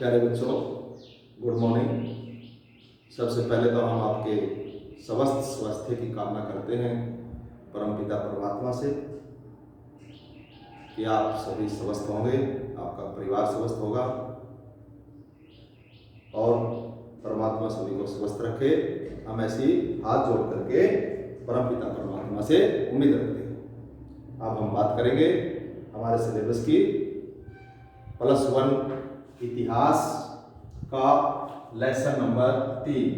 प्यारे बच्चों, good morning. सबसे पहले तो हम आपके स्वस्थ स्वास्थ्य की कामना करते हैं परमपिता परमात्मा से कि आप सभी स्वस्थ होंगे, आपका परिवार स्वस्थ होगा और परमात्मा सभी को स्वस्थ रखे। हम ऐसी हाथ जोड़ करके परमपिता परमात्मा से उम्मीद रखते हैं। अब हम बात करेंगे हमारे सिलेबस की +1 इतिहास का लेसन नंबर 3।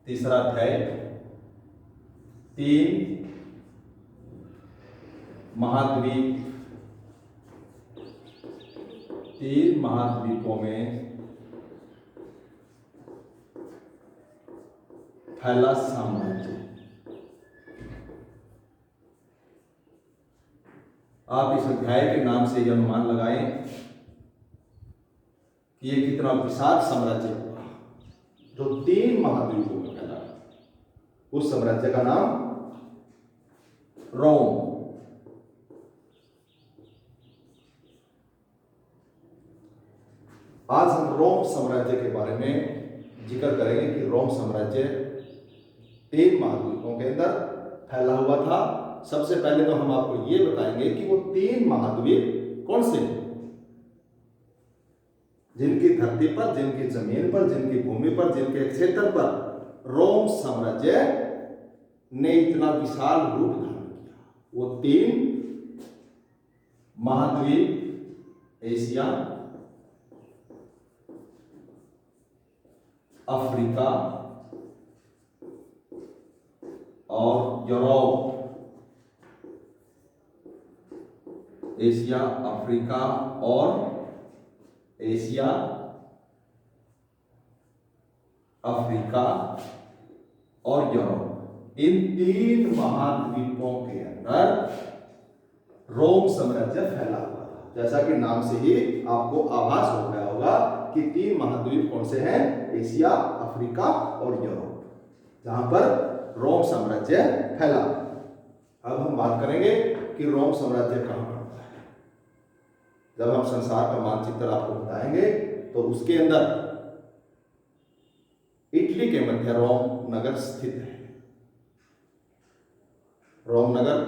तीसरा अध्याय 3 महाद्वीप। 3 महाद्वीपों में फैला साम्राज्य। आप इस अध्याय के नाम से यह अनुमान लगाएं कि यह कितना विशाल साम्राज्य होगा जो 3 महाद्वीपों में फैला। उस साम्राज्य का नाम रोम। आज हम रोम साम्राज्य के बारे में जिक्र करेंगे कि रोम साम्राज्य 3 महाद्वीपों के अंदर फैला हुआ था। सबसे पहले तो हम आपको ये बताएंगे कि वो 3 महाद्वीप कौन से हैं, जिनकी धरती पर, जिनकी जमीन पर, जिनकी भूमि पर, जिनके क्षेत्र पर रोम साम्राज्य ने इतना विशाल रूप धारण किया। वो 3 महाद्वीप एशिया, अफ्रीका और यूरोप। एशिया, अफ्रीका और एशिया, अफ्रीका और यूरोप। इन 3 महाद्वीपों के अंदर रोम साम्राज्य फैला हुआ था। जैसा कि नाम से ही आपको आभास हो गया होगा कि 3 महाद्वीप कौन से हैं, एशिया, अफ्रीका और यूरोप, जहां पर रोम साम्राज्य फैला। अब हम बात करेंगे कि रोम साम्राज्य कहां पड़ता है। जब हम संसार का मानचित्र आपको बताएंगे तो उसके अंदर इटली के मध्य रोम नगर स्थित है। रोम नगर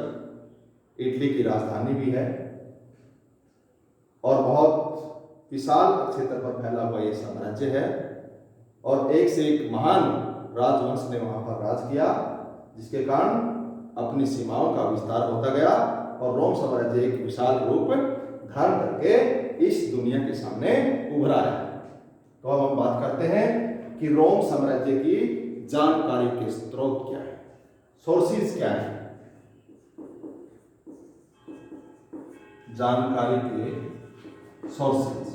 इटली की राजधानी भी है और बहुत विशाल क्षेत्र पर फैला हुआ यह साम्राज्य है और एक से एक महान राजवंश ने वहां पर राज किया, जिसके कारण अपनी सीमाओं का विस्तार होता गया और रोम साम्राज्य एक विशाल रूप धारण करके इस दुनिया के सामने उभरा है। तो अब हम बात करते हैं कि रोम साम्राज्य की जानकारी के स्रोत क्या है, सोर्सेज क्या है। जानकारी के सोर्सेज,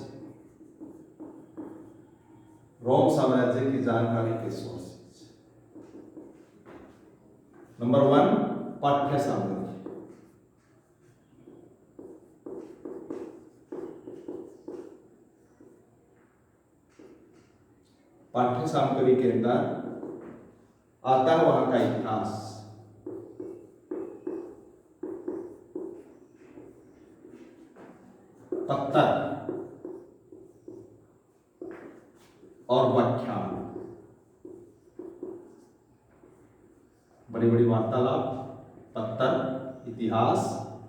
रोम साम्राज्य की जानकारी के सोर्सेज। नंबर 1, पाठ्य सामग्री। पाठ्य सामग्री के अंदर आता है वहां का इतिहास, पत्तर और व्याख्यान। बड़ी बड़ी वार्तालाप, पत्तर, इतिहास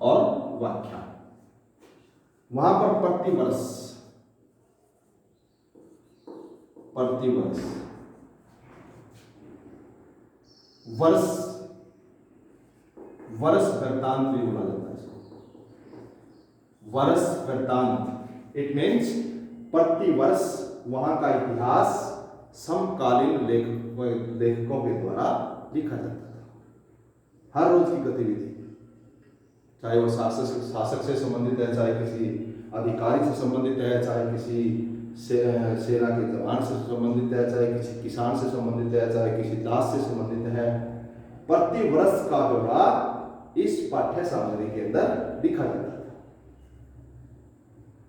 और व्याख्यान। वहां पर प्रतिवर्ष वर्ष वृत्तांत भी बोला जाता है इसको। वर्ष वृत्तांत, इट मीन्स प्रतिवर्ष वहां का इतिहास समकालीन लेखकों के द्वारा लिखा जाता था। हर रोज की गतिविधि, चाहे वो शासक से संबंधित है, चाहे किसी अधिकारी से संबंधित है, चाहे किसी सेना के जवान से संबंधित है, चाहे किसी किसान से संबंधित है, चाहे किसी दास से संबंधित है, प्रतिवर्ष का ब्यौरा इस पाठ्य सामग्री के अंदर लिखा जाता था।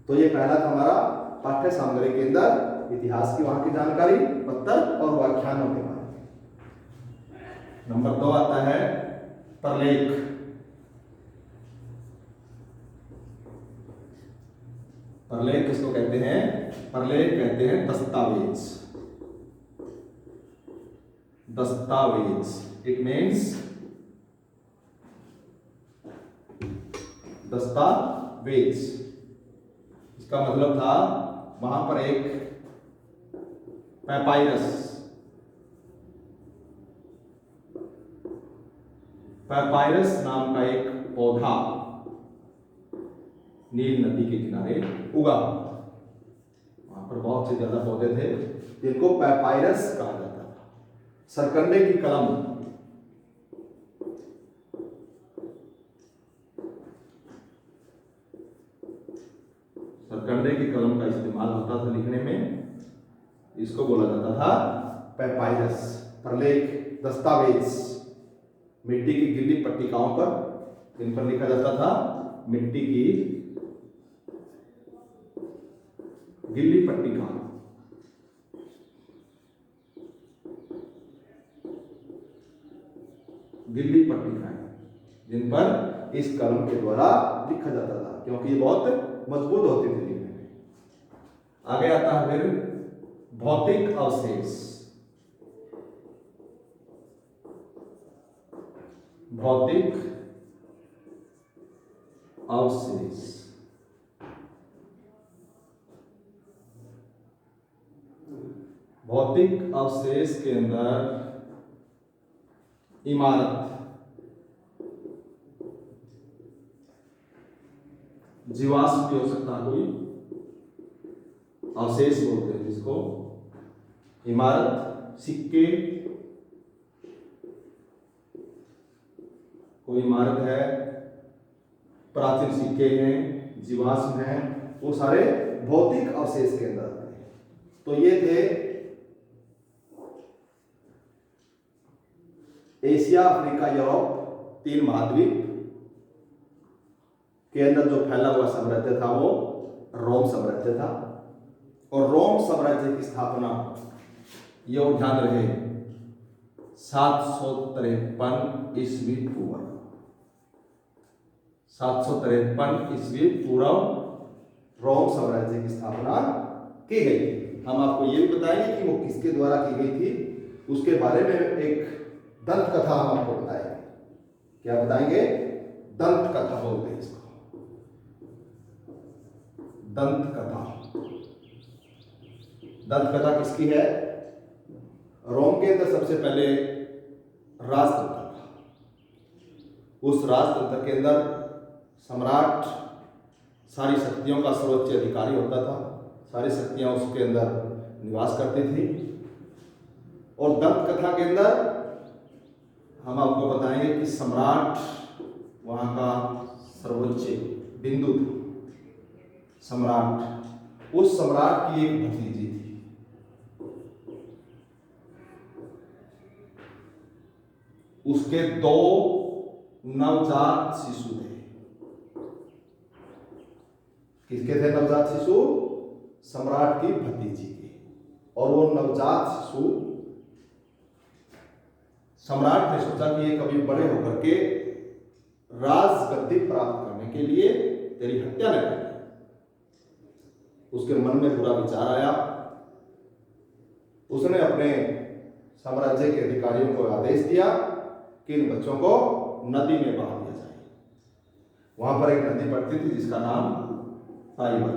तो ये पहला था हमारा पाठ्य सामग्री के अंदर इतिहास की वहां की जानकारी, पत्तर और व्याख्यानों के बारे में। नंबर 2 आता है प्रलेख। प्रलेख कहते हैं दस्तावेज। दस्तावेज इट मीन्स दस्तावेज। इसका मतलब था वहां पर एक पैपायरस, पैपायरस नाम का एक पौधा नील नदी के किनारे उगा। वहां पर बहुत से ज्यादा पौधे थे जिनको पैपायरस कहा जाता था। सरकंडे की कलम, सरकंडे की कलम का इस्तेमाल होता था लिखने में, इसको बोला जाता था पैपायरस। प्रलेख, दस्तावेज मिट्टी की गिल्ली पट्टिकाओं पर, इन पर लिखा जाता था। मिट्टी की गिल्ली पट्टिका, गिल्ली पट्टिकाएं जिन पर इस कलम के द्वारा लिखा जाता था, क्योंकि ये बहुत मजबूत होती थी लिखने में। आगे आता है फिर भौतिक अवशेष। भौतिक अवशेष, भौतिक अवशेष के अंदर इमारत, जीवाश्म भी हो सकता है, कोई अवशेष बोलते हैं जिसको। इमारत, सिक्के, कोई इमारत है, प्राचीन सिक्के हैं, जीवाश्म हैं, वो सारे भौतिक अवशेष के अंदर आते हैं। तो ये थे एशिया, अफ्रीका, यूरोप, 3 महाद्वीप के अंदर जो फैला हुआ साम्राज्य था वो रोम साम्राज्य था। और रोम साम्राज्य की स्थापना, ये ध्यान रहे, 753 ईस्वी पूर्व, 753 ईस्वी पूर्व रोम साम्राज्य की स्थापना की गई थी। हम आपको ये भी बताएंगे कि वो किसके द्वारा की गई थी, उसके बारे में एक दंत कथा हम आपको बताएंगे। क्या बताएंगे? दंत कथा बोलते हैं इसको, दंत कथा। दंत कथा किसकी है? रोम के अंदर सबसे पहले राजतंत्र था। उस राजतंत्र के अंदर सम्राट सारी शक्तियों का सर्वोच्च अधिकारी होता था, सारी शक्तियां उसके अंदर निवास करती थी। और दंत कथा के अंदर हम आपको बताएंगे कि सम्राट वहां का सर्वोच्च बिंदु था। सम्राट, उस सम्राट की एक भतीजी थी, उसके 2 नवजात शिशु थे। किसके थे नवजात शिशु? सम्राट की भतीजी के। और वो नवजात शिशु, सम्राट ने सोचा कि ये कभी बड़े होकर के राजगद्दी प्राप्त करने के लिए तेरी हत्या न करें। उसके मन में बुरा विचार आया। उसने अपने साम्राज्य के अधिकारियों को आदेश दिया कि इन बच्चों को नदी में बहा दिया जाए। वहां पर एक नदी पड़ती थी जिसका नाम टाइबर,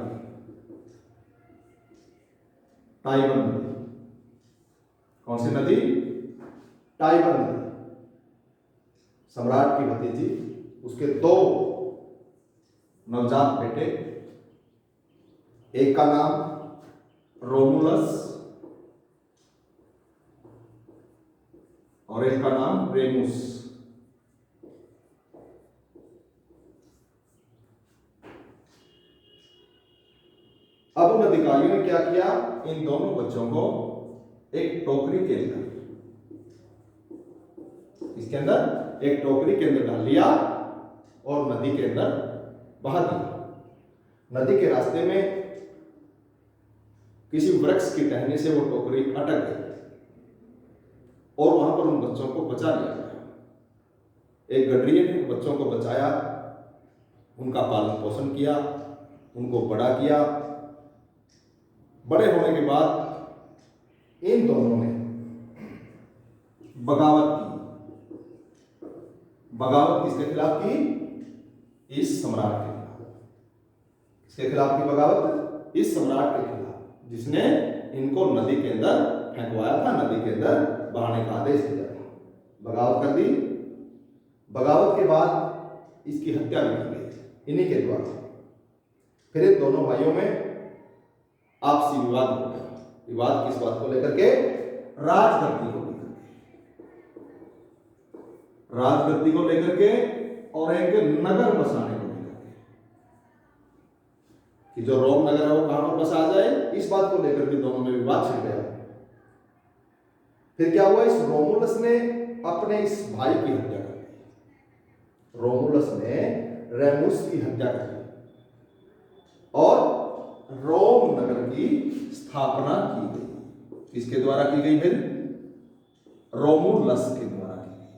टाइबर नदी। कौन सी नदी? टाइबर नदी। सम्राट की भतीजी, उसके 2 नवजात बेटे, एक का नाम रोमुलस और एक का नाम रेमुस। अब उन अधिकारियों ने क्या किया? इन दोनों बच्चों को एक टोकरी के अंदर, इसके अंदर एक टोकरी के अंदर डाल लिया और नदी के अंदर बहा दिया। नदी के रास्ते में किसी वृक्ष की टहनी से वो टोकरी अटक गई और वहां पर उन बच्चों को बचा लिया गया। एक गडरिये ने बच्चों को बचाया, उनका पालन पोषण किया, उनको बड़ा किया, बड़े होने के बाद इन दोनों ने बगावत की। बगावत किसके खिलाफ की? इस सम्राट के खिलाफ। किसके खिलाफ की बगावत? इस सम्राट के खिलाफ, जिसने इनको नदी के अंदर फेंकवाया था, नदी के अंदर बहाने का आदेश दिया था। बगावत कर दी। बगावत के बाद इसकी हत्या भी की गई इन्हीं के द्वारा। फिर इन दोनों भाइयों में आपसी विवाद हो गया। विवाद किस बात को लेकर के? राजगद्दी को लेकर के। राजगद्दी को लेकर के और एक नगर बसाने को लेकर के, कि जो रोम नगर है वो कहां पर बसा जाए, इस बात को लेकर के दोनों में विवाद छिड़ गया। फिर क्या हुआ? इस रोमुलस ने अपने इस भाई की हत्या कर दी। रोमुलस ने रेमुस की हत्या कर दी और रोम नगर की स्थापना की गई। किसके द्वारा की गई? फिर रोमुलस के द्वारा की गई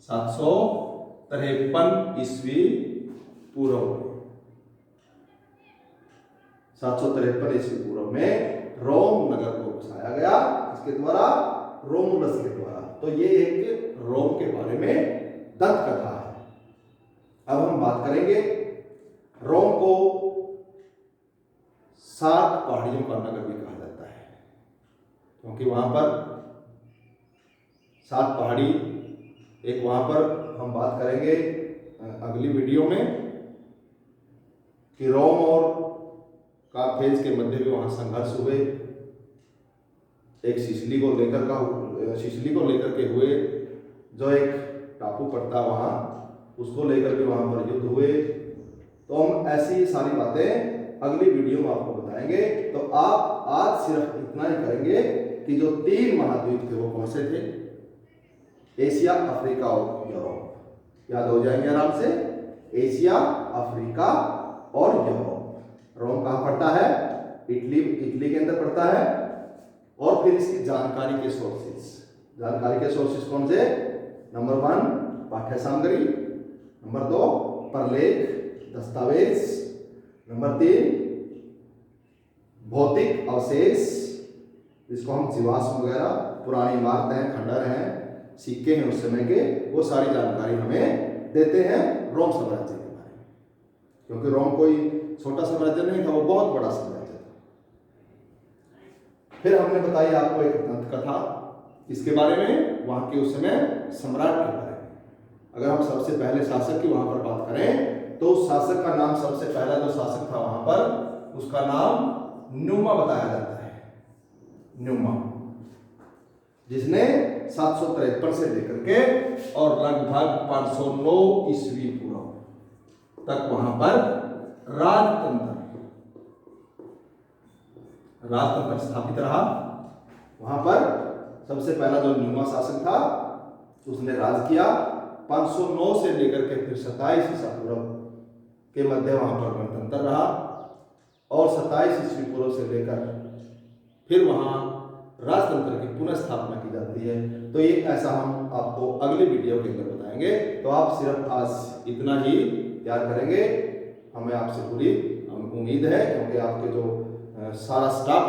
753 ईस्वी पूर्व। 753 ईस्वी पूर्व में रोम नगर को बसाया गया। इसके द्वारा? रोमुलस के द्वारा। तो ये एक रोम के बारे में दंत कथा है। अब हम बात करेंगे, रोम को 7 पहाड़ियों का नगर भी कहा जाता है, क्योंकि वहां पर 7 पहाड़ी। एक वहां पर हम बात करेंगे अगली वीडियो में कि रोम और कारथेज के मध्य भी वहां संघर्ष हुए। एक सिसिली को लेकर के हुए, जो एक टापू पड़ता वहां, उसको लेकर के वहां पर युद्ध हुए। तो हम ऐसी सारी बातें अगली वीडियो में आपको बताएंगे। तो आप आज सिर्फ इतना ही करेंगे कि जो 3 महाद्वीप थे वो कौन से थे? एशिया, अफ्रीका और यूरोप। याद हो जाएंगे आराम से। एशिया, अफ्रीका और यूरोप। रोम कहां पड़ता है? इटली के अंदर पड़ता है। और फिर इसकी जानकारी के सोर्सेस कौन से? नंबर 1 पाठ्य सामग्री, नंबर 2 प्रलेख दस्तावेज, नंबर 3 भौतिक अवशेष, जिसको हम जीवाश्म वगैरह, पुरानी इमारतें हैं, खंडर हैं, सिक्के हैं उस समय के, वो सारी जानकारी हमें देते हैं रोम साम्राज्य के बारे में। क्योंकि रोम कोई छोटा साम्राज्य नहीं था, वो बहुत बड़ा साम्राज्य था। फिर हमने बताई आपको एक दंत कथा, इसके बारे में, वहां के उस समय सम्राट के बारे में। अगर हम सबसे पहले शासक की वहां पर बात करें, तो उस शासक का नाम, सबसे पहला जो शासक था वहां पर, उसका नाम न्यूमा बताया जाता है। न्यूमा, जिसने 753 से लेकर के और लगभग 509 ईस्वी पूर्व तक वहां पर राजतंत्र स्थापित रहा। वहां पर सबसे पहला जो न्यूमा शासक था, उसने राज किया। 509 से लेकर के फिर 27 ईसा पूर्व के मध्य वहां पर गणतंत्र रहा। और 27 ईस्वी पूर्व से लेकर फिर वहां राजतंत्र की पुनः स्थापना की जाती है। तो ये ऐसा हम आपको अगली वीडियो के अंदर बताएंगे। तो आप सिर्फ आज इतना ही याद करेंगे, हमें आपसे पूरी उम्मीद है, क्योंकि आपके जो सारा स्टाफ